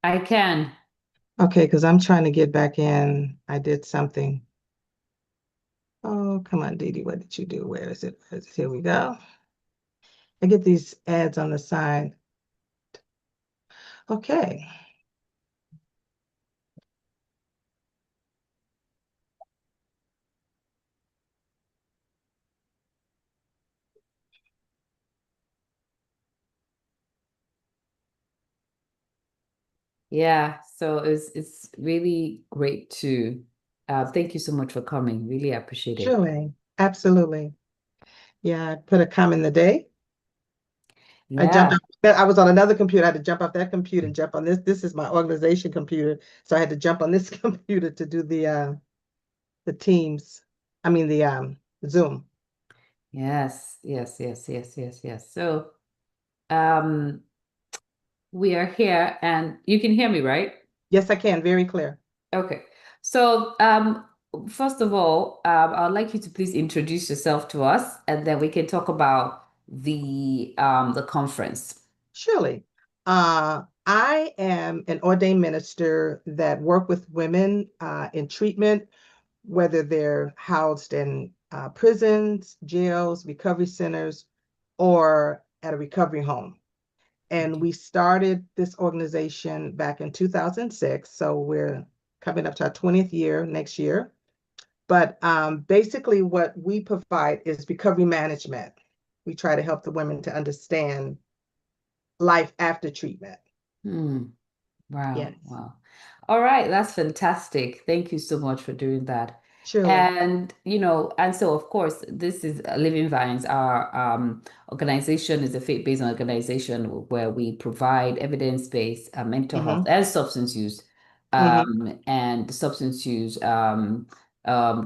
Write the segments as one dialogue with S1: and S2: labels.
S1: I can.
S2: Okay, because I'm trying to get back in. I did something. Oh, come on, Dee Dee, what did you do? Where is it? Here we go. I get these ads on the side. Okay.
S1: Yeah, so it's really great to thank you so much for coming. Really appreciate it.
S2: Surely. Absolutely. Yeah, I put a comment in the day. I jumped
S1: Yeah.
S2: off, I was on another computer. I had to jump off that computer and jump on this. This is my organization computer. So I had to jump on this computer to do the Teams. I mean the Zoom.
S1: Yes, yes, yes, yes, yes, yes. So um we are here and you can hear me, right?
S2: Yes, I can, very clear.
S1: Okay. So first of all, I'd like you to please introduce yourself to us and then we can talk about the conference.
S2: Surely. I am an ordained minister that work with women in treatment, whether they're housed in prisons, jails, recovery centers, or at a recovery home. And we started this organization back in 2006. So we're coming up to our 20th year next year. But basically, what we provide is recovery management. We try to help the women to understand life after treatment.
S1: Hmm. Wow,
S2: Yes,
S1: wow. All right, that's fantastic. Thank you so much for doing that.
S2: surely.
S1: And, and so of course, this is Living Vines. Our organization is a faith-based organization where we provide evidence-based mental health
S2: Hmm.
S1: and substance use
S2: Hmm.
S1: and substance use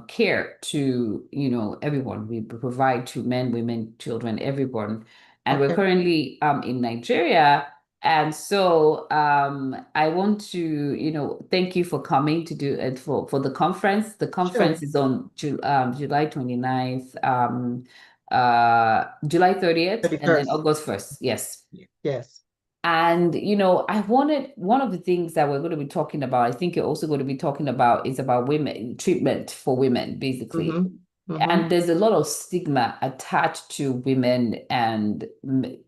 S1: care to, everyone. We provide to men, women, children, everyone. And we're
S2: Okay,
S1: currently in Nigeria. And so I want to, thank you for coming to do it for the conference. The conference
S2: surely.
S1: is on July 29th, July 30th, and then
S2: 31st.
S1: August 1st. Yes.
S2: Yes.
S1: And, I wanted one of the things that we're going to be talking about, I think you're also going to be talking about is about women, treatment for women, basically.
S2: Hmm. Hmm.
S1: And there's a lot of stigma attached to women and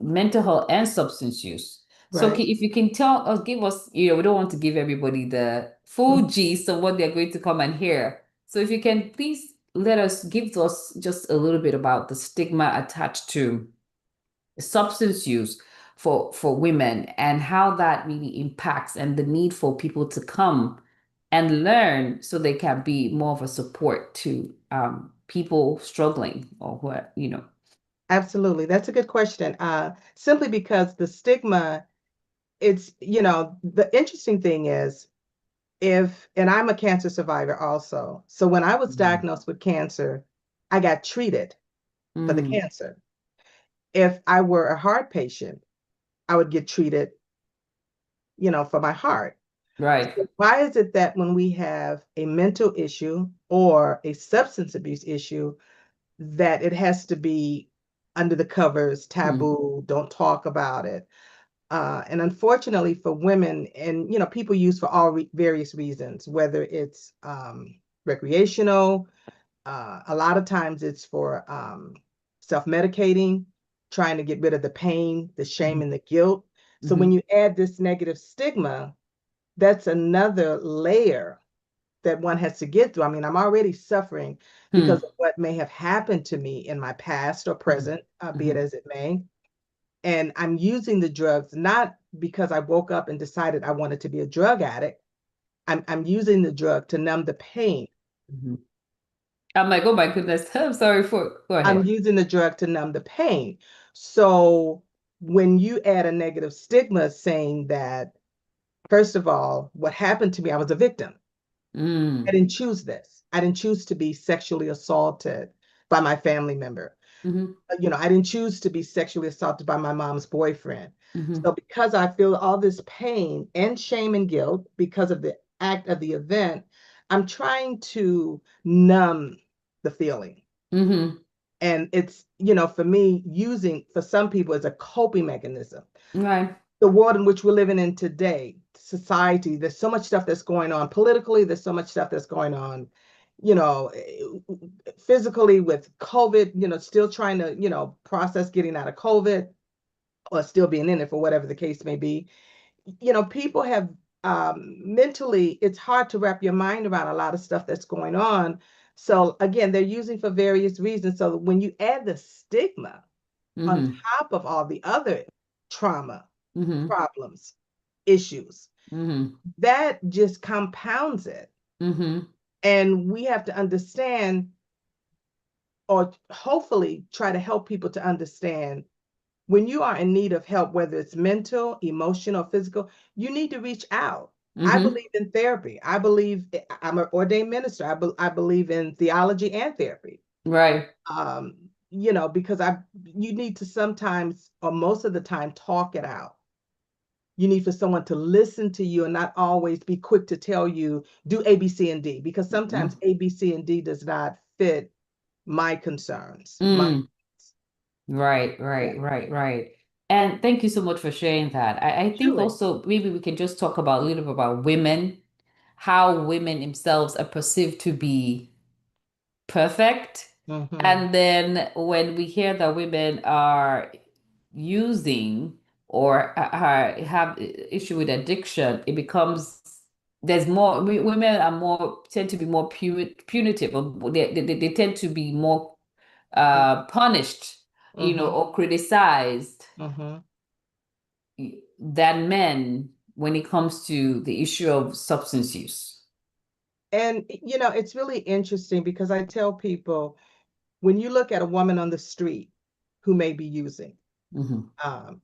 S1: mental health and substance use. So
S2: Right.
S1: if you can tell us, give us, we don't want to give everybody the full gist of what they're going to come and hear. So if you can please give us just a little bit about the stigma attached to substance use for women and how that really impacts and the need for people to come and learn so they can be more of a support to people struggling or what.
S2: Absolutely. That's a good question. Simply because the stigma, the interesting thing is and I'm a cancer survivor also. So when I was
S1: Mm.
S2: diagnosed with cancer, I got treated for the
S1: Mm,
S2: cancer. If I were a heart patient, I would get treated, for my heart.
S1: right.
S2: So why is it that when we have a mental issue or a substance abuse issue, that it has to be under the covers,
S1: Mm,
S2: taboo, don't talk about it? And unfortunately for women, and people use for all various reasons, whether it's recreational, a lot of times it's for self-medicating, trying to get rid of the pain, the shame,
S1: mhm,
S2: and the guilt. So when
S1: mhm,
S2: you add this negative stigma, that's another layer that one has to get through. I mean, I'm already suffering because
S1: mm,
S2: of what may have happened to me in my past or
S1: mhm,
S2: present, be it
S1: mhm,
S2: as it may. And I'm using the drugs not because I woke up and decided I wanted to be a drug addict. I'm using the drug to numb the pain.
S1: mhm. I'm like, oh my goodness. I'm sorry for go
S2: I'm
S1: ahead.
S2: using the drug to numb the pain. So when you add a negative stigma saying that, first of all, what happened to me, I was a victim. I
S1: Mm,
S2: didn't choose this. I didn't choose to be sexually assaulted by my family member.
S1: mhm,
S2: I didn't choose to be sexually assaulted by my mom's boyfriend.
S1: mhm,
S2: So because I feel all this pain and shame and guilt because of the act of the event, I'm trying to numb the feeling.
S1: mhm.
S2: And it's, for me, using for some people as a coping mechanism.
S1: Right.
S2: the world in which we're living in today, society, there's so much stuff that's going on politically, there's so much stuff that's going on, you know, physically with COVID, still trying to, process getting out of COVID or still being in it for whatever the case may be. People have mentally, it's hard to wrap your mind around a lot of stuff that's going on. So again, they're using for various reasons. So when you add the stigma on
S1: Mm-hmm.
S2: top of all the other trauma,
S1: Mm-hmm.
S2: problems, issues,
S1: Mm-hmm.
S2: that just compounds it.
S1: Mm-hmm.
S2: And we have to understand, or hopefully try to help people to understand, when you are in need of help, whether it's mental, emotional, physical, you need to reach out. I
S1: Mm-hmm.
S2: believe in therapy. I believe I'm an ordained minister. I believe in theology and therapy.
S1: Right.
S2: Because you need to sometimes, or most of the time, talk it out. You need for someone to listen to you and not always be quick to tell you, do A, B, C, and D, because sometimes A, B, C, and D does not fit my concerns.
S1: Mm. Right,
S2: Yeah,
S1: right, right, right. And thank you so much for sharing that. I think
S2: truly.
S1: also maybe we can just talk about a little bit about women, how women themselves are perceived to be perfect.
S2: Hmm.
S1: And then when we hear that women are using or have issue with addiction, it becomes there's more women are more tend to be more punitive, or they tend to be more punished,
S2: Hmm.
S1: or criticized
S2: Hmm.
S1: than men when it comes to the issue of substance use.
S2: And, it's really interesting because I tell people, when you look at a woman on the street who may be using,
S1: Hmm.
S2: um,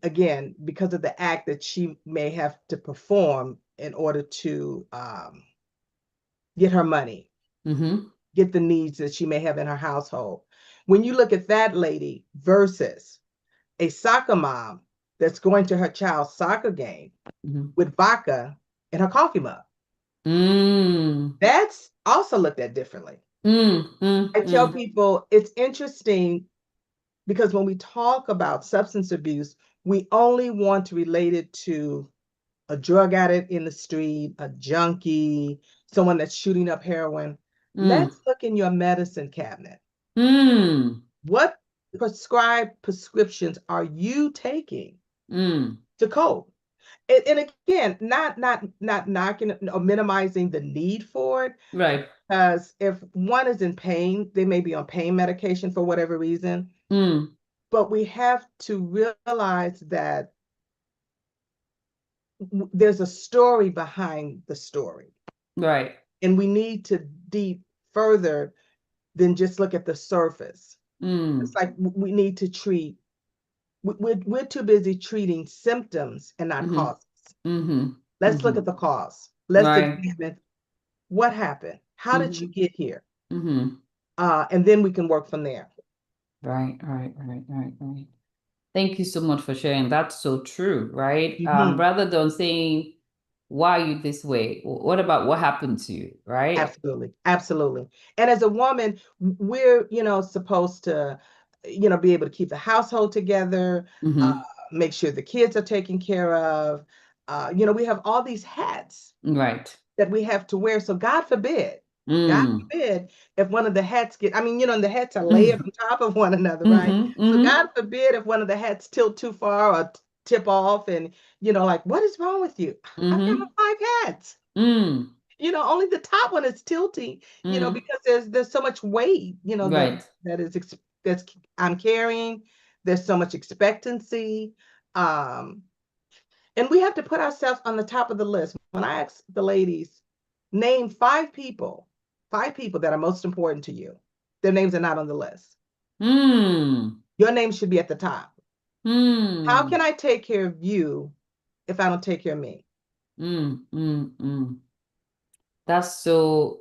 S2: again, because of the act that she may have to perform in order to get her money,
S1: Hmm.
S2: get the needs that she may have in her household. When you look at that lady versus a soccer mom that's going to her child's soccer game
S1: Hmm.
S2: with vodka in her coffee mug,
S1: Mm.
S2: that's also looked at differently.
S1: Mm. Mm.
S2: I tell
S1: Mm.
S2: people it's interesting because when we talk about substance abuse, we only want to relate it to a drug addict in the street, a junkie, someone that's shooting up heroin.
S1: Mm.
S2: Let's look in your medicine cabinet.
S1: Mm.
S2: What prescribed prescriptions are you taking
S1: Mm.
S2: to cope? And again, not knocking or minimizing the need for it,
S1: Right.
S2: because if one is in pain, they may be on pain medication for whatever reason.
S1: Mm.
S2: But we have to realize that there's a story behind the story,
S1: Right.
S2: and we need to deep further than just look at the surface. It's
S1: Mm.
S2: like we need to treat. We're too busy treating symptoms and not
S1: Hmm.
S2: causes.
S1: Hmm.
S2: Let's look at
S1: Hmm.
S2: the cause. Let's
S1: Right.
S2: examine what happened. How did
S1: Hmm.
S2: you get here?
S1: Hmm.
S2: And then we can work from there.
S1: Right. Right. Right. Right. Right. Thank you so much for sharing. That's so true, right?
S2: Mhm.
S1: Rather than saying, why are you this way? What about what happened to you, right?
S2: Absolutely. Absolutely. And as a woman, we're, supposed to, be able to keep the household together, uh,
S1: Hmm.
S2: make sure the kids are taken care of. We have all these hats
S1: Right.
S2: that we have to wear. So God
S1: Mm.
S2: forbid if one of the hats get, I mean, the hats are layered
S1: Mm-hmm.
S2: on top of one another, right?
S1: Mm-hmm.
S2: So
S1: Mm-hmm.
S2: God forbid if one of the hats tilt too far or tip off and, like, what is wrong with you? I've got
S1: Mm-hmm.
S2: my 5 hats.
S1: Mm.
S2: Only the top one is tilting,
S1: Mm.
S2: because there's so much weight, that
S1: Right.
S2: that is that's I'm carrying. There's so much expectancy. Um, and we have to put ourselves on the top of the list. When I ask the ladies, name five people that are most important to you, their names are not on the list.
S1: Mm.
S2: Your name should be at the top. How
S1: Mm.
S2: can I take care of you if I don't take care of me?
S1: Mm. Mm. Mm. That's so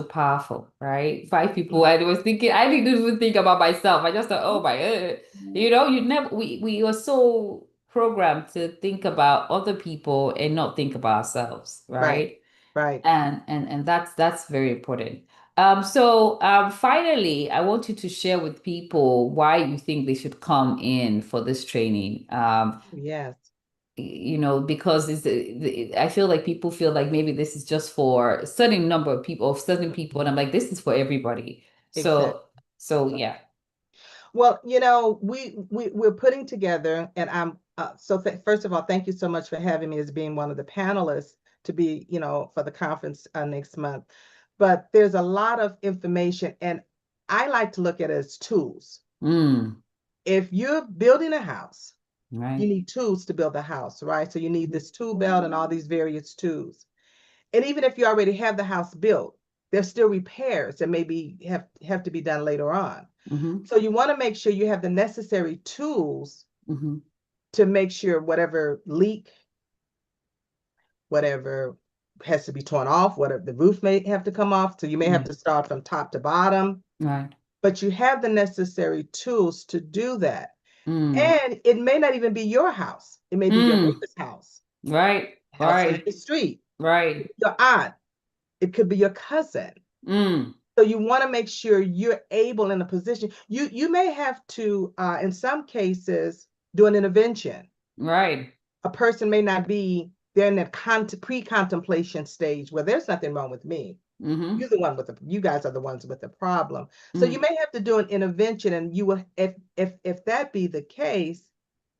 S1: powerful, right? Five people. I was thinking, I didn't even think about myself. I just thought, oh my, you never, we were so programmed to think about other people and not think about ourselves,
S2: Right,
S1: right?
S2: right.
S1: And that's very important. Finally, I want you to share with people why you think they should come in for this training.
S2: Yes,
S1: Because I feel like people feel like maybe this is just for a certain number of people, of certain people, and I'm like, this is for everybody.
S2: exactly.
S1: So yeah.
S2: Well, we're putting together, and I'm so first of all, thank you so much for having me as being one of the panelists to be, for the conference next month. But there's a lot of information, and I like to look at it as tools.
S1: Mm,
S2: If you're building a house, you
S1: right.
S2: need tools to build a house, right? So you need this tool belt and all these various tools. And even if you already have the house built, there's still repairs that maybe have to be done later on.
S1: Mm-hmm.
S2: So you want to make sure you have the necessary tools
S1: Mm-hmm.
S2: to make sure whatever leak, whatever has to be torn off, whatever the roof may have to come off. So you may have
S1: Mm,
S2: to start from top to bottom,
S1: right.
S2: but you have the necessary tools to do that.
S1: Mm,
S2: And it may not even be your house. It may be your
S1: mm,
S2: neighbor's house,
S1: right.
S2: house on
S1: Right.
S2: the street,
S1: Right.
S2: your aunt. It could be your cousin.
S1: Mm,
S2: So you want to make sure you're able in a position. You may have to, in some cases, do an intervention.
S1: right.
S2: A person may not be they're in that pre-contemplation stage where there's nothing wrong with me.
S1: Mm-hmm.
S2: You guys are the ones with the problem. So you
S1: Mm,
S2: may have to do an intervention, and you will, if that be the case,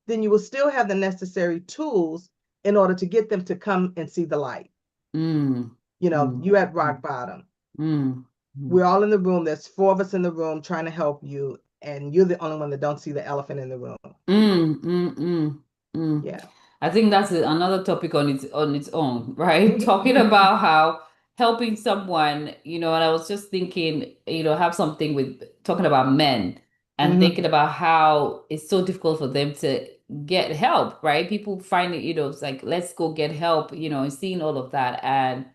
S2: then you will still have the necessary tools in order to get them to come and see the light.
S1: mm, mm,
S2: You at rock bottom.
S1: mm, mm.
S2: We're all in the room. There's four of us in the room trying to help you, and you're the only one that don't see the elephant in the room.
S1: Mm, mm, mm, mm.
S2: Yeah.
S1: I think that's another topic on its own, right? Talking about how helping someone, and I was just thinking, have something with talking about men and thinking
S2: Mhm.
S1: about how it's so difficult for them to get help, right? People find it, it's like, let's go get help, and seeing all of that and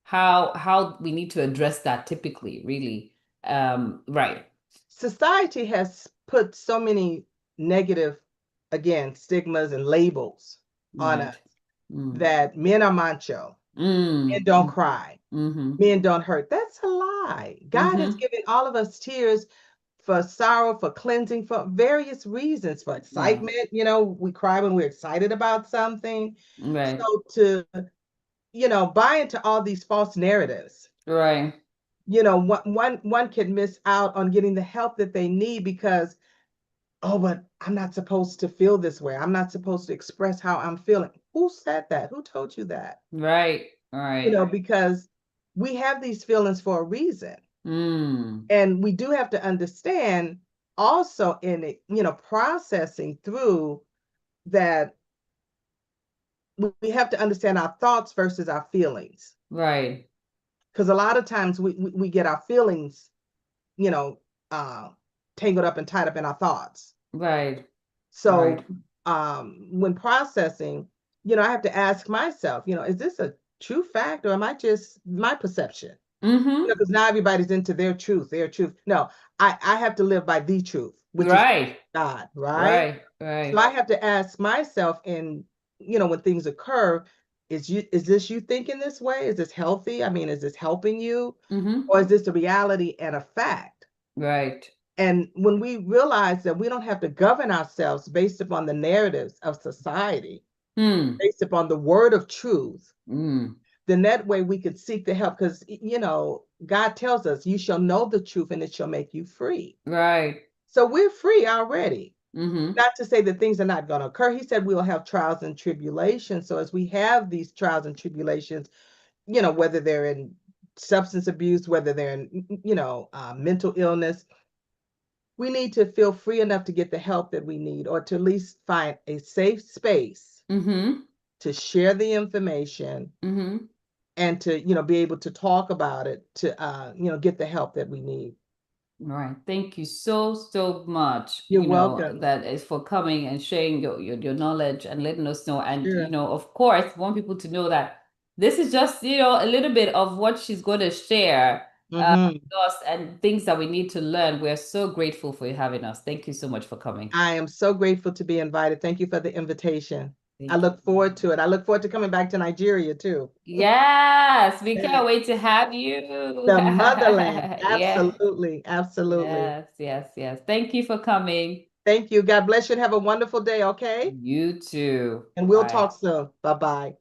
S1: how we need to address that typically, really. Right.
S2: Society has put so many negative, again, stigmas and labels on us
S1: Right. Mm.
S2: that men are macho, men
S1: Mm.
S2: don't
S1: Mm.
S2: cry,
S1: Mm-hmm.
S2: men don't hurt. That's a lie. God has
S1: Mm-hmm.
S2: given all of us tears for sorrow, for cleansing, for various reasons, for
S1: Right.
S2: excitement. We cry when we're excited about something.
S1: Right.
S2: So to, buy into all these false narratives,
S1: Right.
S2: one can miss out on getting the help that they need because, oh, but I'm not supposed to feel this way. I'm not supposed to express how I'm feeling. Who said that? Who told you that?
S1: Right. Right.
S2: Because we have these feelings for a reason.
S1: Mm.
S2: And we do have to understand also in it, processing through that we have to understand our thoughts versus our feelings.
S1: Right.
S2: Because a lot of times we get our feelings, you know, uh, tangled up and tied up in our thoughts.
S1: Right. Right.
S2: So when processing, I have to ask myself, is this a true fact or am I just my perception?
S1: Mm-hmm.
S2: Because now everybody's into their truth. No, I have to live by the truth, which is
S1: Right.
S2: God, right?
S1: Right.
S2: So
S1: Right.
S2: I have to ask myself, and when things occur, is this you thinking this way? Is this healthy? I mean, is this helping you?
S1: Mm-hmm.
S2: Or is this a reality and a fact?
S1: Right.
S2: And when we realize that we don't have to govern ourselves based upon the narratives of society,
S1: Mm.
S2: based upon the word of truth,
S1: Mm.
S2: then that way we could seek the help because, God tells us, you shall know the truth and it shall make you free.
S1: Right.
S2: So we're free already.
S1: Mm-hmm.
S2: Not to say that things are not going to occur. He said we'll have trials and tribulations. So as we have these trials and tribulations, whether they're in substance abuse, whether they're in, mental illness, we need to feel free enough to get the help that we need, or to at least find a safe space
S1: Mm-hmm.
S2: to share the information
S1: Mm-hmm.
S2: and to, be able to talk about it, to, get the help that we need.
S1: Right. Thank you so, so much,
S2: You're welcome.
S1: that is for coming and sharing your knowledge and letting us know. And,
S2: Sure.
S1: of course, want people to know that this is just, a little bit of what she's going to share
S2: Hmm.
S1: with us and things that we need to learn. We're so grateful for you having us. Thank you so much for coming.
S2: I am so grateful to be invited. Thank you for the invitation. I
S1: Thank you.
S2: look forward to it. I look forward to coming back to Nigeria too.
S1: Yes, we can't
S2: Yes.
S1: wait to have you.
S2: The motherland.
S1: Yeah.
S2: Absolutely. Absolutely.
S1: Yes, yes, yes. Thank you for coming.
S2: Thank you. God bless you and have a wonderful day, okay?
S1: You too.
S2: And we'll
S1: Bye.
S2: talk soon. Bye bye.